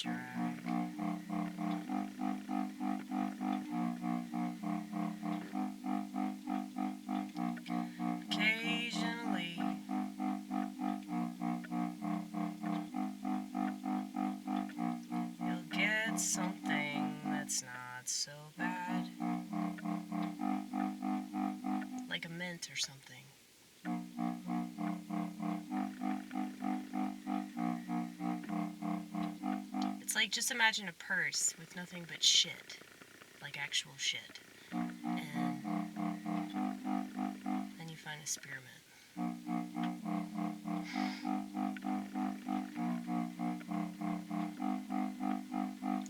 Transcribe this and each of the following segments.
drag. Occasionally, you'll get something that's not so bad, like a mint or something. It's like, just imagine a purse with nothing but shit, like actual shit, and then you find a spearmint.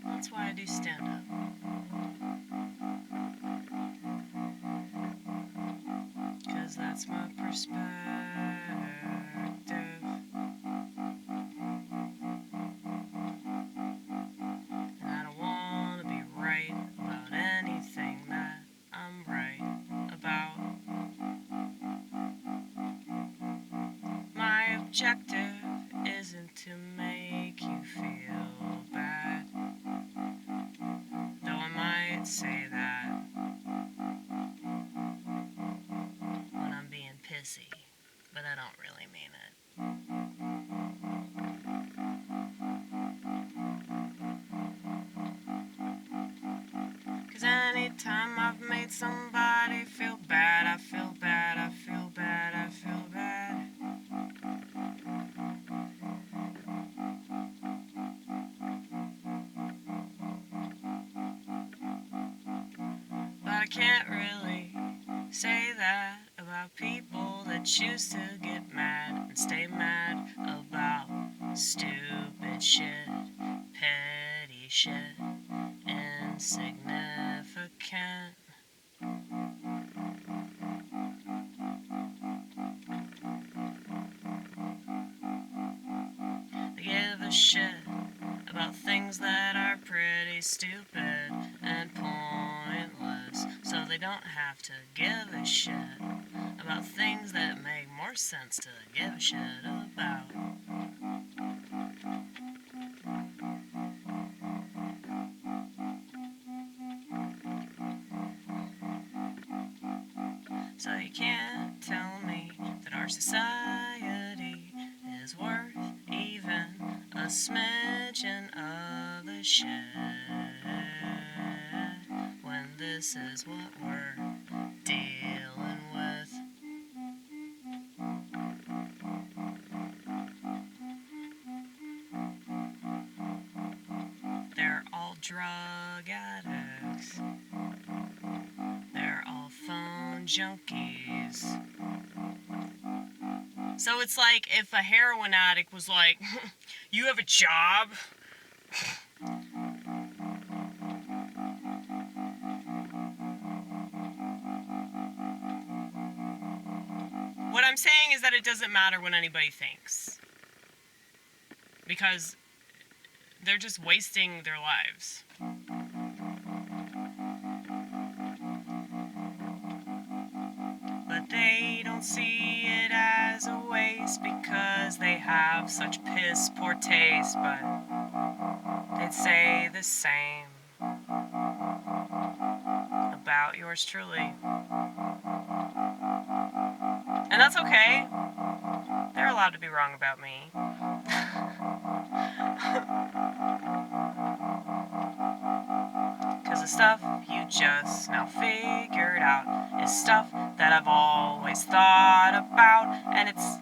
That's why I do stand-up. Because that's my perspective. And I don't want to be right about anything that I'm right about. My objective isn't to make you feel bad, though I might say that when I'm being pissy, but I don't really mean it. Cause anytime I've made somebody feel bad, I feel bad, I feel bad, I feel bad. But I can't really say that about people that choose to get mad and stay mad about stupid shit, petty shit, insignificant. They give a shit about things that are pretty stupid and pointless, so they don't have to give a shit about things that make more sense to give a shit about. So you can't tell me that our society is worth even a smidgeon of a shit, when this is what we're dealing with. They're all drug addicts. They're all phone junkies. So it's like if a heroin addict was like, you have a job? What I'm saying is that it doesn't matter what anybody thinks, because they're just wasting their lives. But they don't see it as a waste because they have such piss poor taste, but they'd say the same about yours truly. And that's okay. They're allowed to be wrong about me. Cause the stuff you just now figured out is stuff that I've always thought about, and it's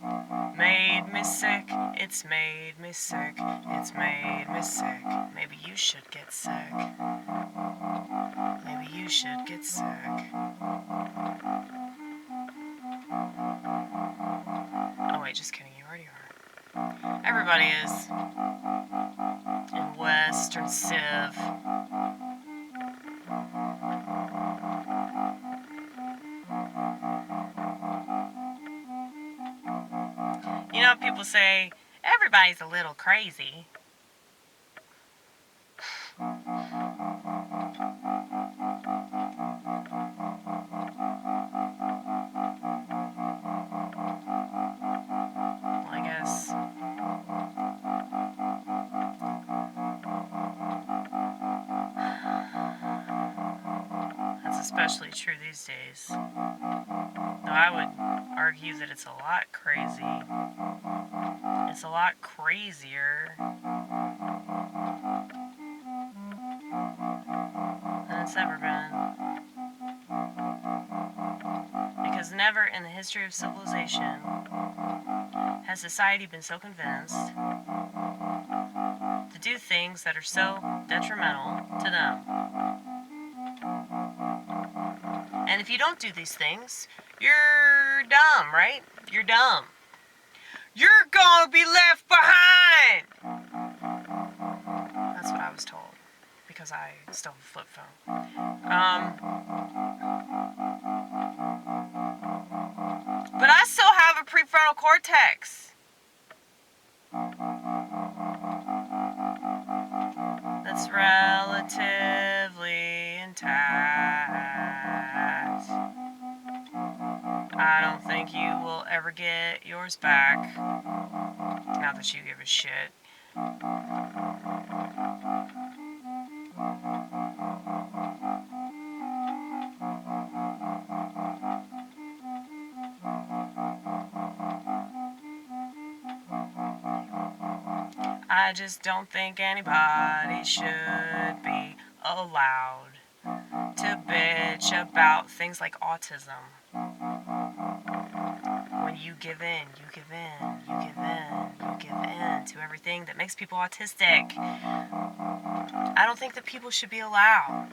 made me sick, it's made me sick, it's made me sick. Maybe you should get sick. Maybe you should get sick. Oh wait, just kidding, you already are. Everybody is. In Western Civ. You know, people say, everybody's a little crazy. Well, I guess especially true these days. Though I would argue that it's a lot crazy. It's a lot crazier than it's ever been. Because never in the history of civilization has society been so convinced to do things that are so detrimental to them. And if you don't do these things, you're dumb, right? You're dumb. You're gonna be left behind! That's what I was told, because I still have a flip phone. But I still have a prefrontal cortex. That's relatively intact. I don't think you will ever get yours back. Not that you give a shit. I just don't think anybody should be allowed to bitch about things like autism. When you give in, you give in, you give in, you give in to everything that makes people autistic. I don't think that people should be allowed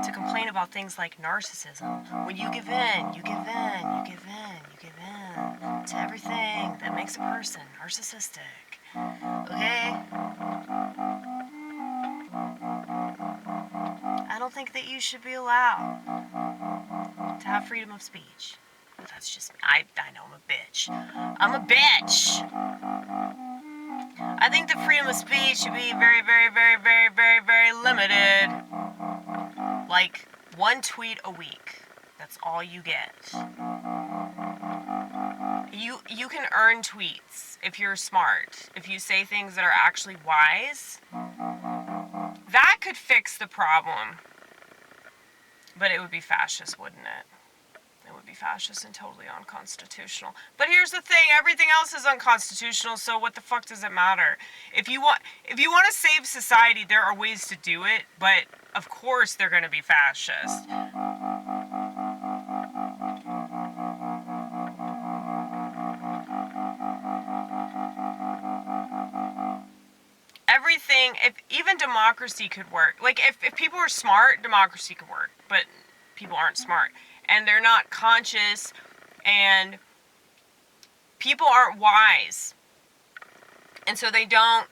to complain about things like narcissism. When you give in, you give in, you give in, you give in to everything that makes a person narcissistic. Okay? I don't think that you should be allowed to have freedom of speech. That's just me. I know I'm a bitch. I'm a bitch! I think the freedom of speech should be very, very, very, very, very, very limited. Like, 1 tweet a week. That's all you get. You can earn tweets if you're smart. If you say things that are actually wise, that could fix the problem. But it would be fascist, wouldn't it? It would be fascist and totally unconstitutional. But here's the thing, everything else is unconstitutional, so what the fuck does it matter? If you want to save society, there are ways to do it, but of course they're going to be fascist. Everything, if even democracy could work. Like, if people were smart, democracy could work, but people aren't smart. And they're not conscious, and people aren't wise. And so they don't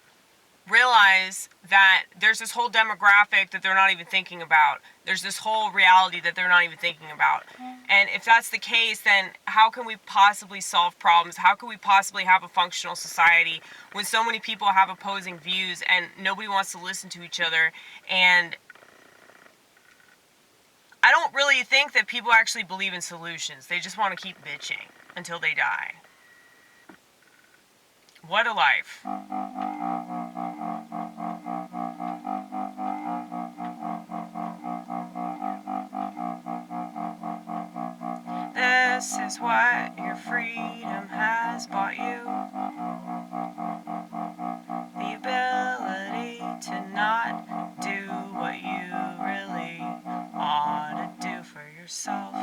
realize that there's this whole demographic that they're not even thinking about. There's this whole reality that they're not even thinking about. And if that's the case, then how can we possibly solve problems? How can we possibly have a functional society when so many people have opposing views and nobody wants to listen to each other? And I don't really think that people actually believe in solutions. They just want to keep bitching until they die. What a life. This is what your freedom has bought you. The ability to not do what you really ought to do for yourself.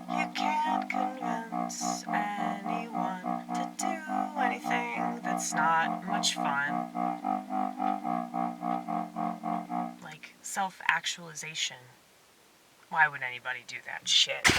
You can't convince anyone to do anything that's not much fun. Like self-actualization. Why would anybody do that shit?